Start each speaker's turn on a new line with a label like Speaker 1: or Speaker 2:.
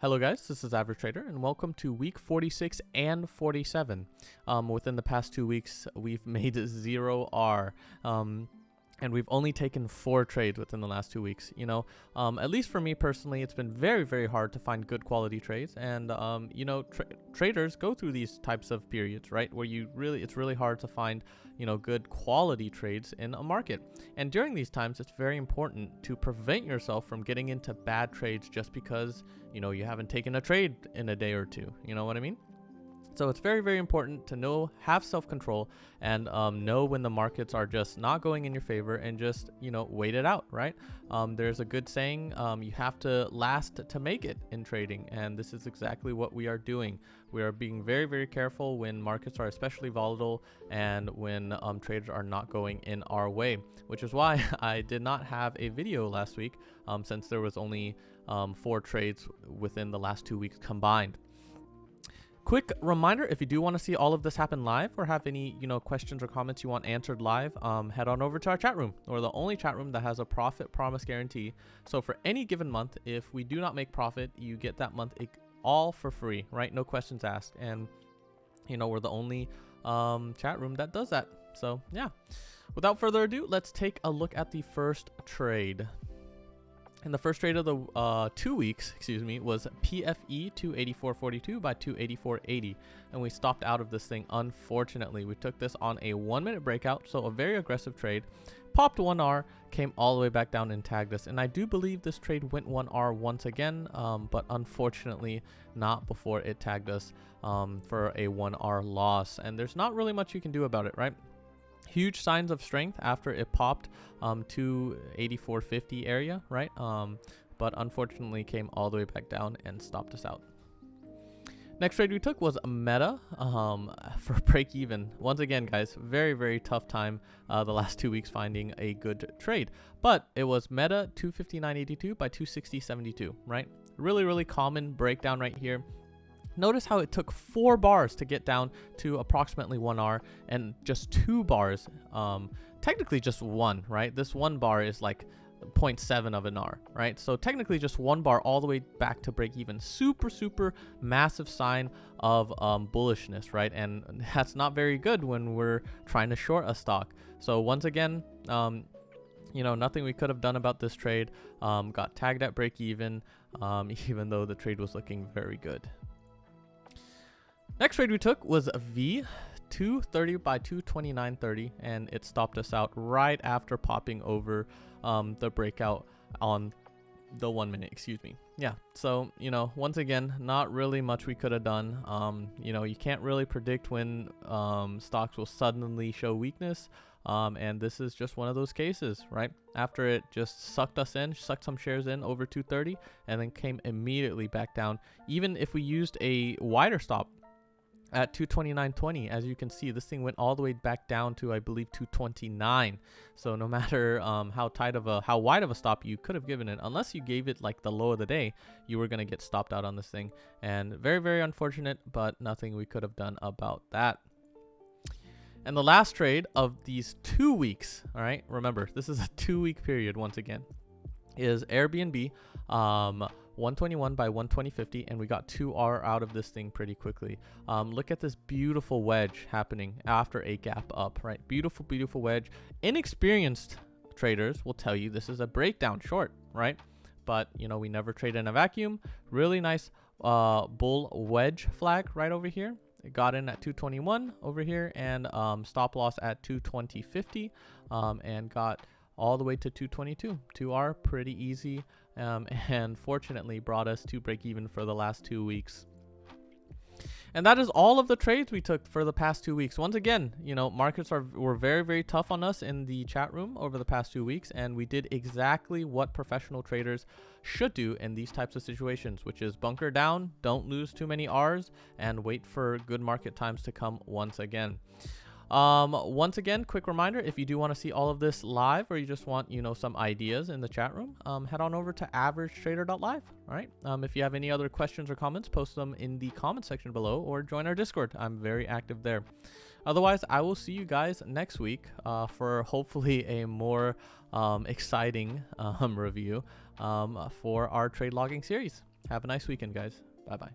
Speaker 1: Hello guys, this is Average Trader and welcome to week 46 and 47. Within the past 2 weeks, we've made 0R. And we've only taken 4 trades within the last 2 weeks. At least for me personally, it's been very, very hard to find good quality trades. And, traders go through these types of periods, right? Where it's really hard to find, good quality trades in a market. And during these times, it's very important to prevent yourself from getting into bad trades just because, you haven't taken a trade in a day or two. You know what I mean? So it's very, very important to have self-control and know when the markets are just not going in your favor and just, wait it out, right? There's a good saying, you have to last to make it in trading. And this is exactly what we are doing. We are being very, very careful when markets are especially volatile and when traders are not going in our way, which is why I did not have a video last week since there was only 4 trades within the last 2 weeks combined. Quick reminder, if you do want to see all of this happen live or have any, questions or comments you want answered live, head on over to our chat room. We're the only chat room that has a profit promise guarantee. So for any given month, if we do not make profit, you get that month all for free, right? No questions asked. And, we're the only chat room that does that. So yeah, without further ado, let's take a look at the first trade. And the first trade of the 2 weeks, was PFE 284.42 by 284.80. And we stopped out of this thing, unfortunately. We took this on a 1-minute breakout, so a very aggressive trade. Popped 1R, came all the way back down and tagged us. And I do believe this trade went 1R once again, but unfortunately not before it tagged us for a 1R loss. And there's not really much you can do about it, right? Huge signs of strength after it popped to 84.50 area, right? But unfortunately came all the way back down and stopped us out. Next trade we took was a Meta for break even. Once again, guys, very, very tough time the last 2 weeks finding a good trade. But it was Meta 259.82 by 260.72, right? Really, really common breakdown right here. Notice how it took 4 bars to get down to approximately 1R and just 2 bars, technically just 1, right? This 1 bar is like 0.7 of an R, right? So technically just 1 bar all the way back to break even. Super, super massive sign of bullishness, right? And that's not very good when we're trying to short a stock. So once again, nothing we could have done about this trade. Got tagged at break even, even though the trade was looking very good. Next trade we took was a V 230 by 229.30, and it stopped us out right after popping over the breakout on the 1 minute, Yeah, so, once again, not really much we could have done. You can't really predict when stocks will suddenly show weakness. And this is just one of those cases, right? After it just sucked some shares in over 230 and then came immediately back down. Even if we used a wider stop at 229.20, as you can see, this thing went all the way back down to, I believe, 229. So no matter how wide of a stop you could have given it, unless you gave it like the low of the day, you were going to get stopped out on this thing. And very, very unfortunate, but nothing we could have done about that. And the last trade of these 2 weeks, all right, remember, this is a 2-week period once again, is Airbnb 121 by 120.50, and we got 2R out of this thing pretty quickly. Look at this beautiful wedge happening after a gap up, right? Beautiful, beautiful wedge. Inexperienced traders will tell you this is a breakdown short, right? But, we never trade in a vacuum. Really nice bull wedge flag right over here. It got in at 221 over here, and stop loss at 220.50, and got all the way to 222. 2R, pretty easy, and fortunately brought us to break even for the last 2 weeks. And that is all of the trades we took for the past 2 weeks. Once again, markets were very, very tough on us in the chat room over the past 2 weeks, and we did exactly what professional traders should do in these types of situations, which is bunker down, don't lose too many R's, and wait for good market times to come once again. Once again, quick reminder, if you do want to see all of this live, or you just want, some ideas in the chat room, head on over to averagetrader.live. All right. If you have any other questions or comments, post them in the comment section below or join our Discord. I'm very active there. Otherwise, I will see you guys next week for hopefully a more exciting review for our trade logging series. Have a nice weekend, guys. Bye bye.